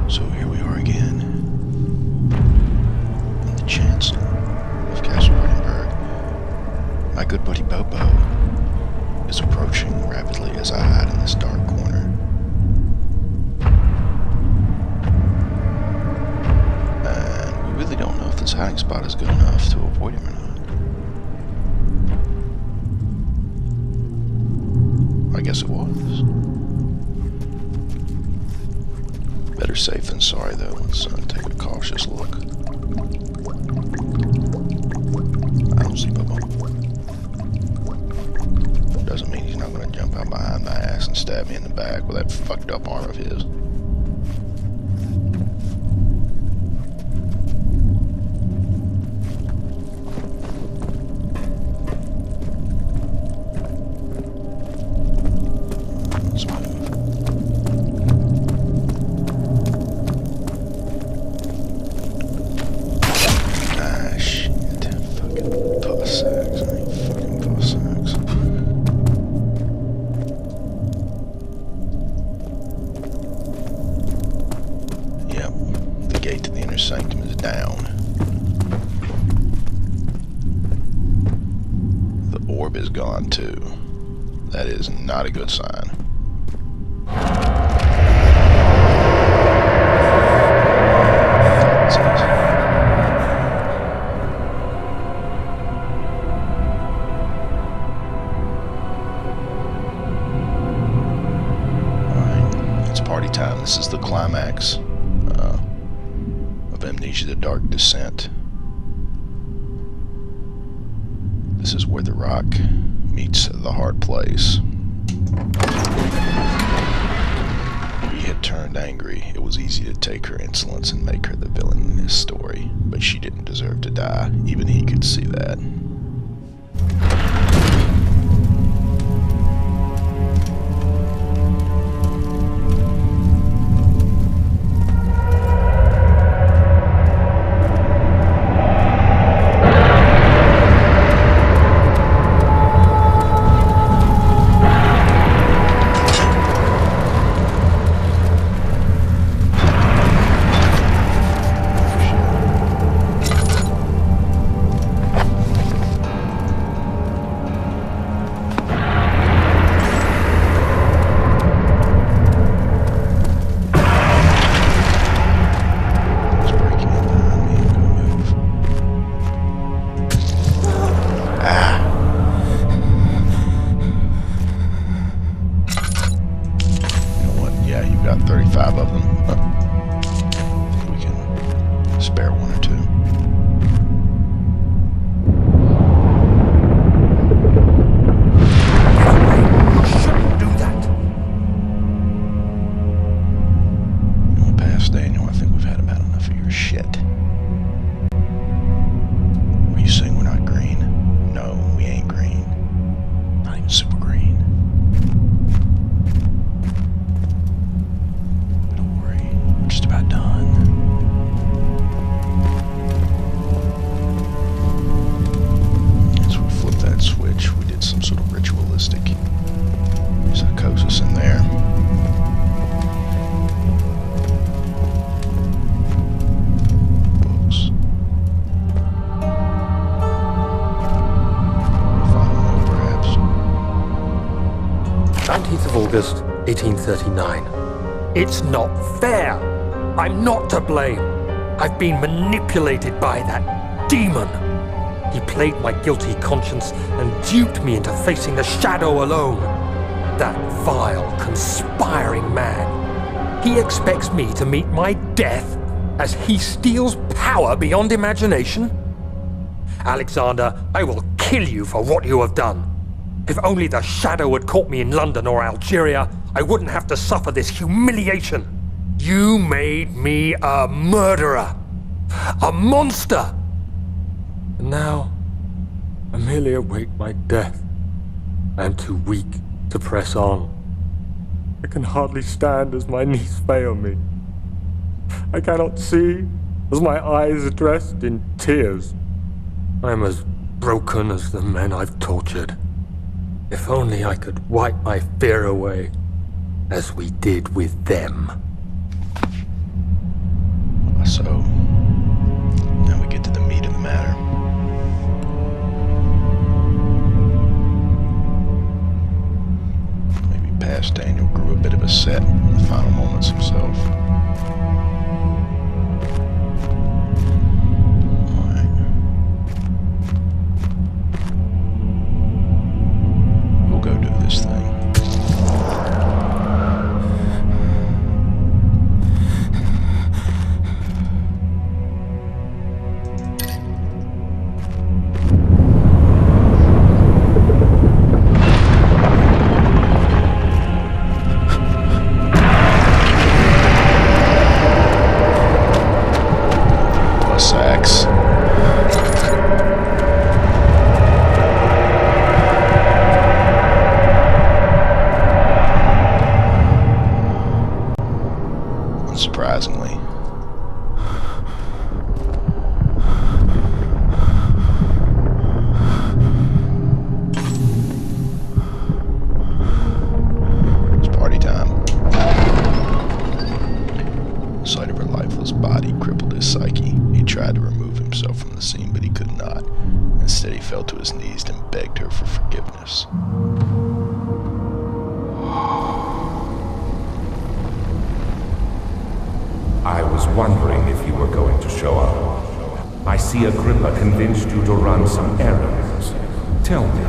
So here we are again, in the chancel of Castle Brennenburg. My good buddy Bobo is approaching rapidly as I hide in this dark corner. And we really don't know if this hiding spot is good enough to avoid him or not. I guess it was. Better safe than sorry, though. Let's take a cautious look. I don't see Bobo. Doesn't mean he's not going to jump out behind my ass and stab me in the back with that fucked up arm of his. Sanctum is down. The orb is gone too. That is not a good sign. Alright, it's party time. This is the climax. Amnesia, the Dark Descent. This is where the rock meets the hard place. We had turned angry. It was easy to take her insolence and make her the villain in this story, but she didn't deserve to die. Even he could see that. Got 35 of them. I think we can spare one or two. Shouldn't do that. You know, past Daniel, I think we've had about enough of your shit. Are you saying we're not green? No, we ain't green. Not even super green. Just about done. As we flip that switch, we did some sort of ritualistic psychosis in there. Books. Final note, perhaps. 19th of August, 1839. It's not fair. I'm not to blame. I've been manipulated by that demon. He played my guilty conscience and duped me into facing the shadow alone. That vile, conspiring man. He expects me to meet my death as he steals power beyond imagination. Alexander, I will kill you for what you have done. If only the shadow had caught me in London or Algeria, I wouldn't have to suffer this humiliation. You made me a murderer, a monster. And now, I merely await my death. I am too weak to press on. I can hardly stand as my knees fail me. I cannot see as my eyes are dressed in tears. I am as broken as the men I've tortured. If only I could wipe my fear away, as we did with them. So, now we get to the meat of the matter. Maybe past Daniel grew a bit of a set in the final moments himself. Alright. We'll go do this thing. Sacks. Unsurprisingly. It's party time. The sight of her lifeless body crippled his psyche. He tried to remove himself from the scene, but he could not. Instead, he fell to his knees and begged her for forgiveness. I was wondering if you were going to show up. I see Agrippa convinced you to run some errands. Tell me,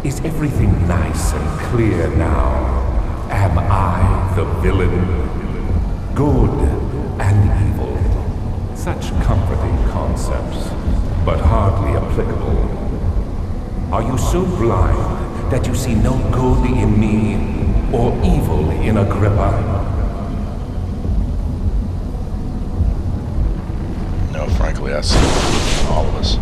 is everything nice and clear now? Am I the villain? Good and evil. Such comforting concepts, but hardly applicable. Are you so blind that you see no good in me or evil in Agrippa? No, frankly, I see it in all of us.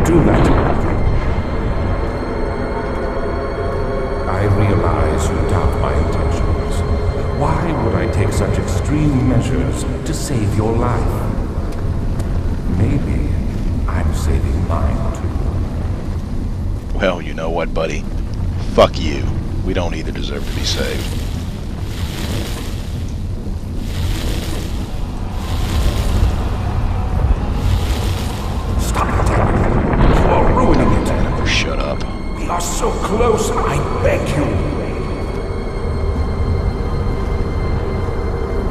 Do that. I realize you doubt my intentions. Why would I take such extreme measures to save your life? Maybe I'm saving mine too. Well, you know what, buddy? Fuck you. We don't either deserve to be saved. Shut up. We are so close, I beg you.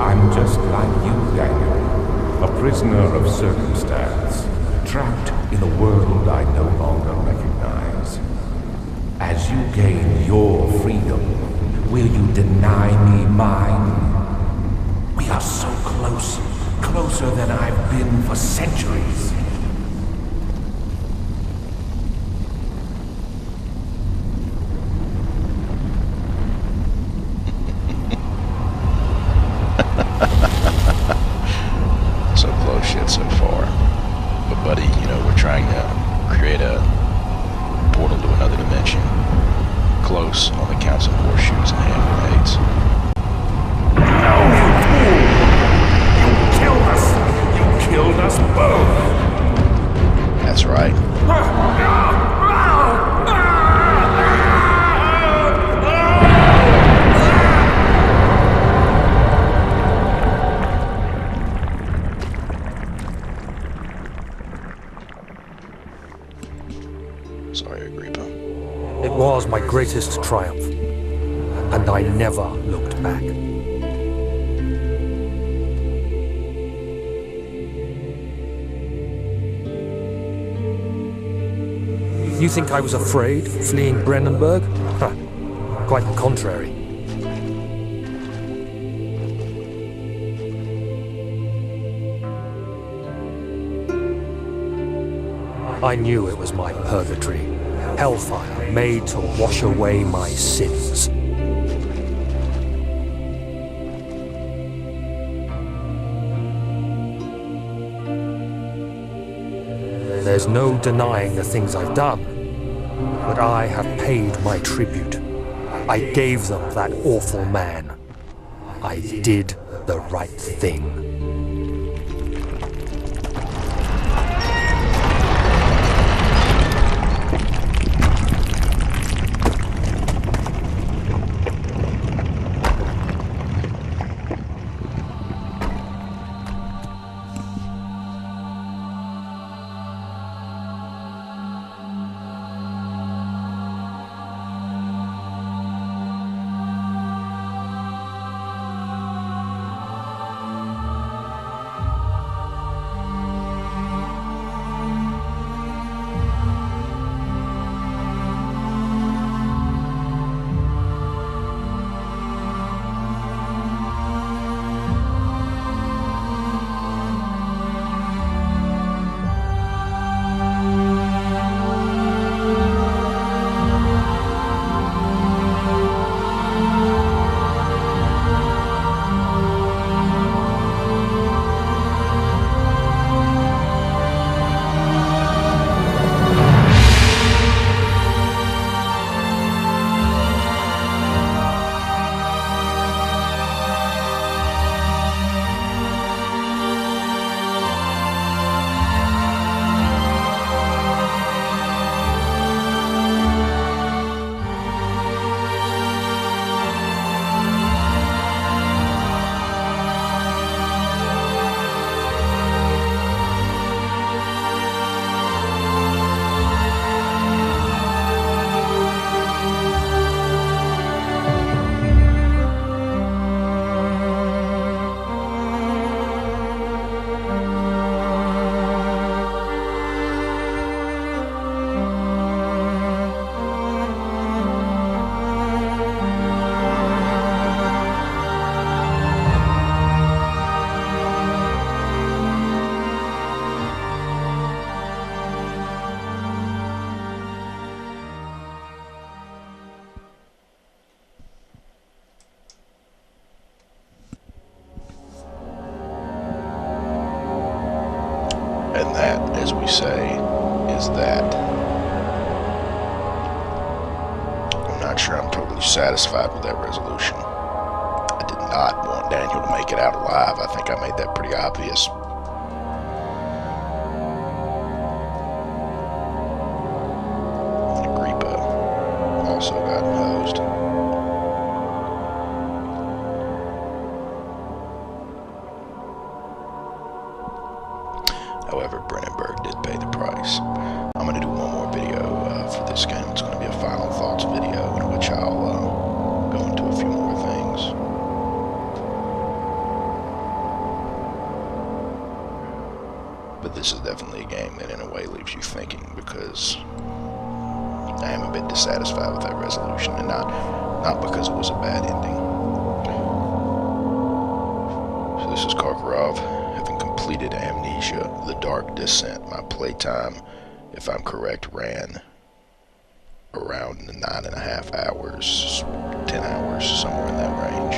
I'm just like you, Daniel. A prisoner of circumstance. Trapped in a world I no longer recognize. As you gain your freedom, will you deny me mine? We are so close. Closer than I've been for centuries. So close yet so far. But buddy, you know, we're trying to create a portal to another dimension. Close only counts in horseshoes and hand grenades. No, you fool! You killed us! You killed us both! That's right. Sorry, Agrippa. It was my greatest triumph, and I never looked back. You think I was afraid, fleeing Brennenburg? Quite the contrary. I knew it was my purgatory, hellfire made to wash away my sins. There's no denying the things I've done, But I have paid my tribute. I gave them that awful man. I did the right thing. And that, as we say, is that. I'm not sure I'm totally satisfied with that resolution. I did not want Daniel to make it out alive. I think I made that pretty obvious. Agrippa also got hosed. However, Brennenburg did pay the price. I'm going to do one more video for this game. It's going to be a final thoughts video in which I'll go into a few more things. But this is definitely a game that in a way leaves you thinking, because I am a bit dissatisfied with that resolution, and not because it was a bad ending. So this is Karkarov, having completed Amnesia, The Dark Descent. My playtime, if I'm correct, ran around 9.5 hours, 10 hours, somewhere in that range.